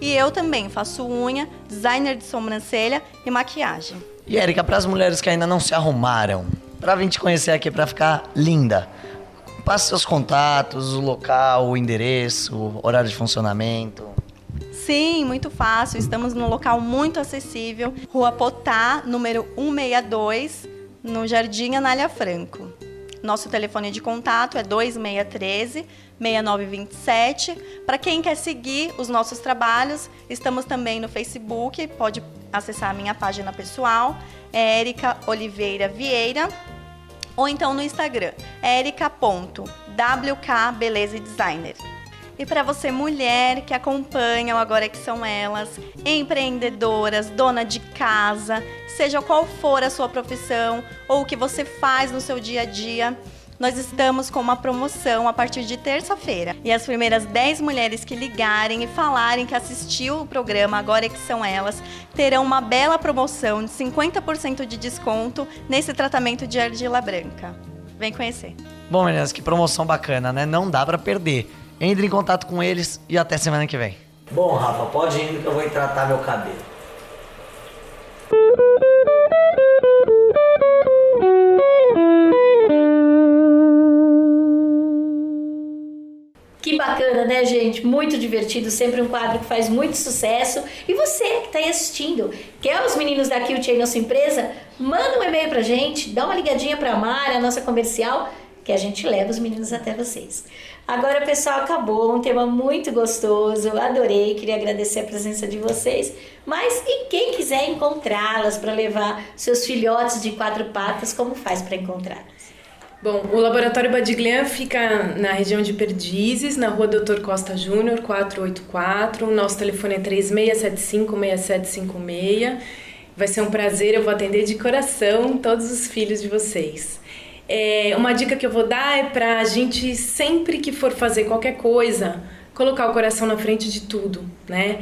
E eu também faço unha, designer de sobrancelha e maquiagem. E, Érica, para as mulheres que ainda não se arrumaram, para vir te conhecer aqui, para ficar linda, passe seus contatos, o local, o endereço, o horário de funcionamento. Sim, muito fácil. Estamos num local muito acessível. Rua Potá, número 162, no Jardim Anália Franco. Nosso telefone de contato é 2613-6927. Para quem quer seguir os nossos trabalhos, estamos também no Facebook. Pode acessar a minha página pessoal, é Érica Oliveira Vieira. Ou então no Instagram, erica.wkbelezadesigner. E para você, mulher que acompanha o Agora Que São Elas, empreendedoras, dona de casa, seja qual for a sua profissão ou o que você faz no seu dia a dia, nós estamos com uma promoção a partir de terça-feira. E as primeiras 10 mulheres que ligarem e falarem que assistiu o programa Agora Que São Elas terão uma bela promoção de 50% de desconto nesse tratamento de argila branca. Vem conhecer. Bom, meninas, que promoção bacana, né? Não dá pra perder. Entre em contato com eles e até semana que vem. Bom, Rafa, pode ir que eu vou tratar meu cabelo. Que bacana, né, gente? Muito divertido, sempre um quadro que faz muito sucesso. E você que está aí assistindo, quer os meninos da Cute aí na sua empresa? Manda um e-mail pra gente, dá uma ligadinha pra Mari, a nossa comercial, que a gente leva os meninos até vocês. Agora, pessoal, acabou, um tema muito gostoso, adorei, queria agradecer a presença de vocês. Mas e quem quiser encontrá-las para levar seus filhotes de 4 patas, como faz para encontrá-las? Bom, o Laboratório Badiglian fica na região de Perdizes, na rua Dr. Costa Júnior, 484. O nosso telefone é 3675-6756. Vai ser um prazer, eu vou atender de coração todos os filhos de vocês. Uma dica que eu vou dar é para a gente, sempre que for fazer qualquer coisa, colocar o coração na frente de tudo, né?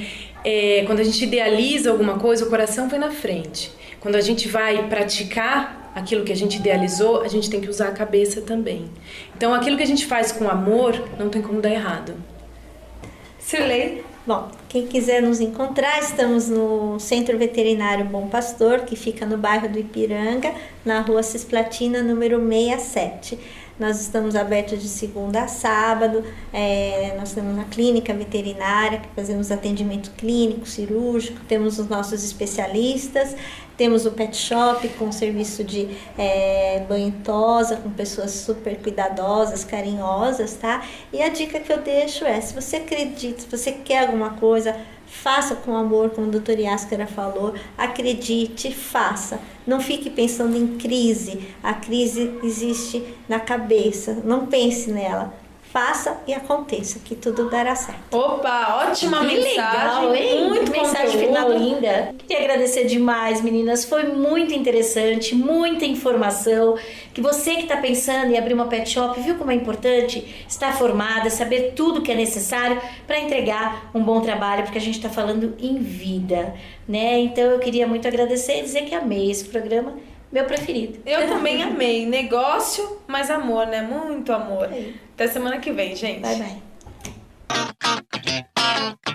Quando a gente idealiza alguma coisa, o coração vem na frente. Quando a gente vai praticar aquilo que a gente idealizou, a gente tem que usar a cabeça também. Então, aquilo que a gente faz com amor, não tem como dar errado. Sirlei? Bom, quem quiser nos encontrar, estamos no Centro Veterinário Bom Pastor, que fica no bairro do Ipiranga, na rua Cisplatina, número 67. Nós estamos abertos de segunda a sábado, nós temos uma clínica veterinária, que fazemos atendimento clínico, cirúrgico, temos os nossos especialistas, temos o pet shop com serviço de banho e tosa, com pessoas super cuidadosas, carinhosas, tá? E a dica que eu deixo é, se você acredita, se você quer alguma coisa, faça com amor, como a doutora Yaskara falou, acredite, faça. Não fique pensando em crise, a crise existe na cabeça, não pense nela. Faça e aconteça, que tudo dará certo. Opa, ótima Que mensagem, legal, hein? muito Que mensagem conteúdo. final linda. Queria agradecer demais, meninas. Foi muito interessante, muita informação. Que você que está pensando em abrir uma pet shop, viu como é importante estar formada, saber tudo que é necessário para entregar um bom trabalho, porque a gente está falando em vida, né? Então eu queria muito agradecer e dizer que amei esse programa, meu preferido. Eu também amei. Negócio, mas amor, né? Muito amor. Até semana que vem, gente. Bye, bye.